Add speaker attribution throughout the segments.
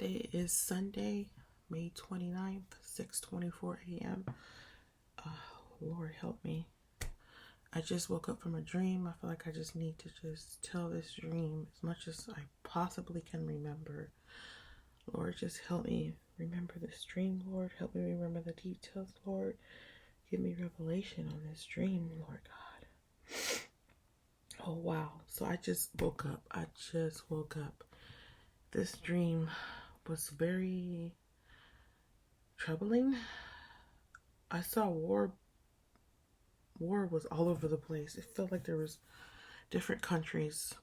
Speaker 1: Today is Sunday, May 29th, 6:24 a.m. Lord help me. I just woke up from a dream. I feel like I just need to just tell this dream as much as I possibly can remember. Lord, just help me remember this dream, Lord. Help me remember the details, Lord. Give me revelation on this dream, Lord God. Oh, wow. So I just woke up. This dream was very troubling. I saw war was all over the place. It felt like there was different countries.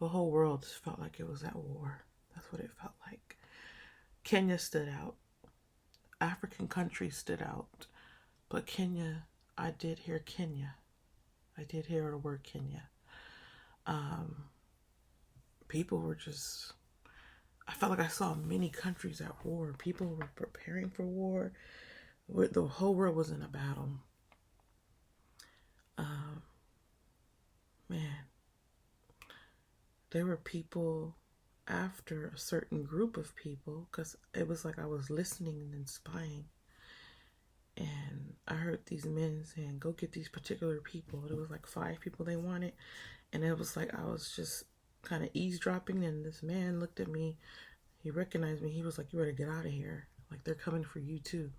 Speaker 1: The whole world felt like it was at war. That's what it felt like. Kenya stood out. African countries stood out. But Kenya, I did hear Kenya. I did hear the word Kenya. People were just, I felt like I saw many countries at war. People were preparing for war. The whole world was in a battle. Man, there were people after a certain group of people, because it was like I was listening and spying, and I heard these men saying, go get these particular people. There was like 5 people they wanted, and it was like I was just kind of eavesdropping, and this man looked at me. He recognized me. He was like, you better get out of here. Like, they're coming for you too.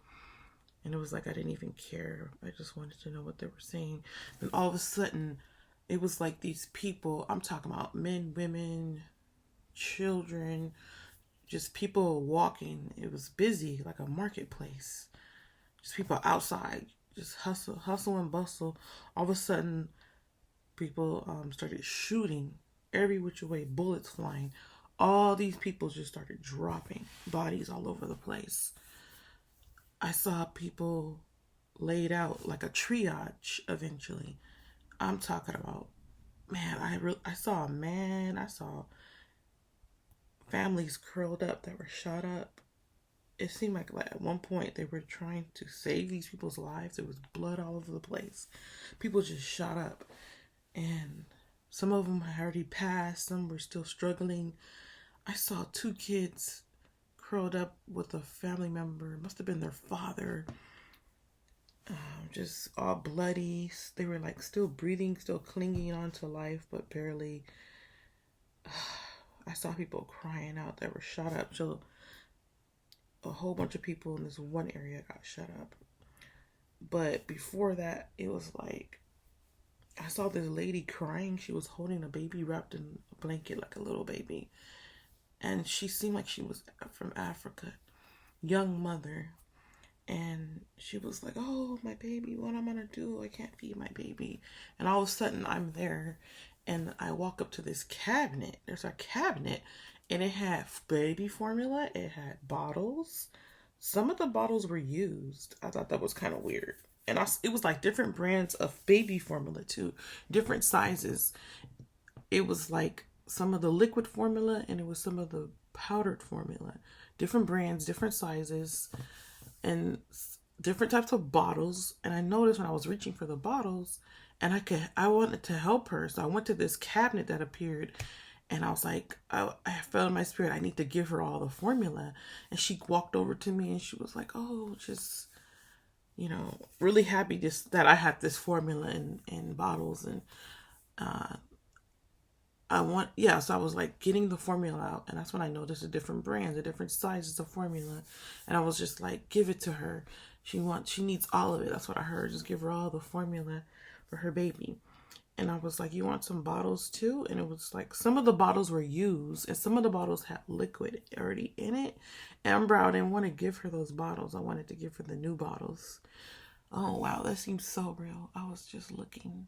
Speaker 1: And it was like I didn't even care. I just wanted to know what they were saying. And all of a sudden, it was like these people, I'm talking about men, women, children, just people walking. It was busy, like a marketplace. Just people outside, just hustle and bustle. All of a sudden, people started shooting every which way, bullets flying. All these people just started dropping bodies all over the place. I saw people laid out like a triage eventually. I'm talking about, man, I saw a man, I saw families curled up that were shot up. It seemed like at one point they were trying to save these people's lives. There was blood all over the place. People just shot up. And some of them had already passed. Some were still struggling. I saw 2 kids curled up with a family member. It must have been their father. Just all bloody. They were like still breathing, still clinging on to life, but barely. I saw people crying out that were shot up. So a whole bunch of people in this one area got shut up. But before that, it was like, I saw this lady crying. She was holding a baby wrapped in a blanket like a little baby. And she seemed like she was from Africa. Young mother. And she was like, oh, my baby, what am I going to do? I can't feed my baby. And all of a sudden, I'm there. And I walk up to this cabinet. There's a cabinet. And it had baby formula. It had bottles. Some of the bottles were used. I thought that was kind of weird. And it was like different brands of baby formula too. Different sizes. It was like some of the liquid formula and it was some of the powdered formula. Different brands, different sizes, and different types of bottles. And I noticed when I was reaching for the bottles, and I wanted to help her. So I went to this cabinet that appeared, and I was like, I felt in my spirit, I need to give her all the formula. And she walked over to me and she was like, oh, just, really happy just that I had this formula in bottles. And so I was like getting the formula out, and that's when I noticed the different brands, the different sizes of formula. And I was just like, give it to her. She needs all of it. That's what I heard. Just give her all the formula for her baby. And I was like, you want some bottles too? And it was like, some of the bottles were used and some of the bottles had liquid already in it. Amber, I didn't want to give her those bottles. I wanted to give her the new bottles. Oh, wow. That seems so real. I was just looking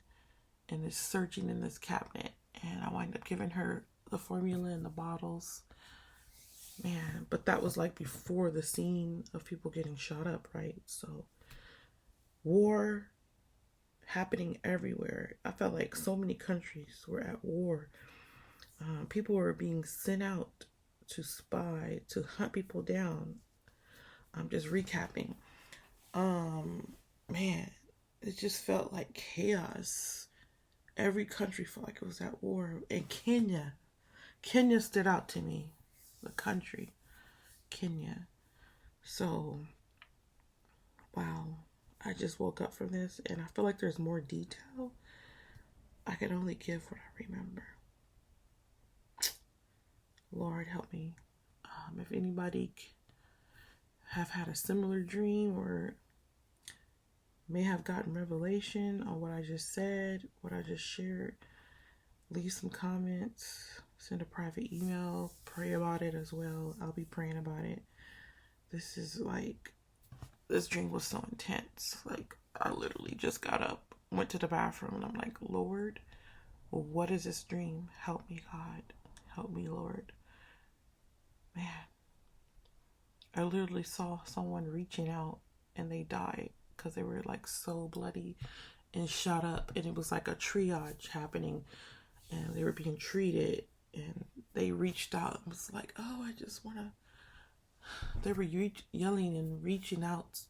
Speaker 1: and just searching in this cabinet, and I wound up giving her the formula and the bottles. Man, but that was like before the scene of people getting shot up, right? So, war happening everywhere. I felt like so many countries were at war. People were being sent out to spy, to hunt people down. I'm just recapping. Man, it just felt like chaos. Every country felt like it was at war. And Kenya stood out to me. the country, Kenya. So, wow. I just woke up from this and I feel like there's more detail. I can only give what I remember. Lord, help me. If anybody have had a similar dream or may have gotten revelation on what I just said, what I just shared, leave some comments, send a private email, pray about it as well. I'll be praying about it. This dream was so intense. Like, I literally just got up, went to the bathroom, and I'm like, Lord, what is this dream? Help me, God. Help me, Lord. Man, I literally saw someone reaching out and they died because they were like so bloody and shot up, and it was like a triage happening and they were being treated, and they reached out and was like, oh, I just want to, they were yelling and reaching out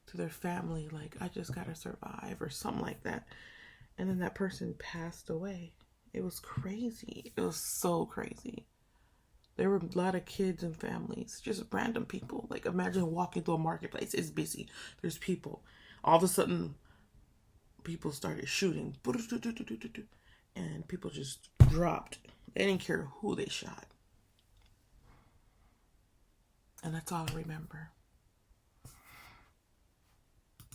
Speaker 1: to their family like, I just got to survive or something like that. And then that person passed away. It was crazy. It was so crazy. There were a lot of kids and families, just random people. Like, imagine walking through a marketplace. It's busy. There's people. All of a sudden, people started shooting. And people just dropped. They didn't care who they shot. And that's all I remember.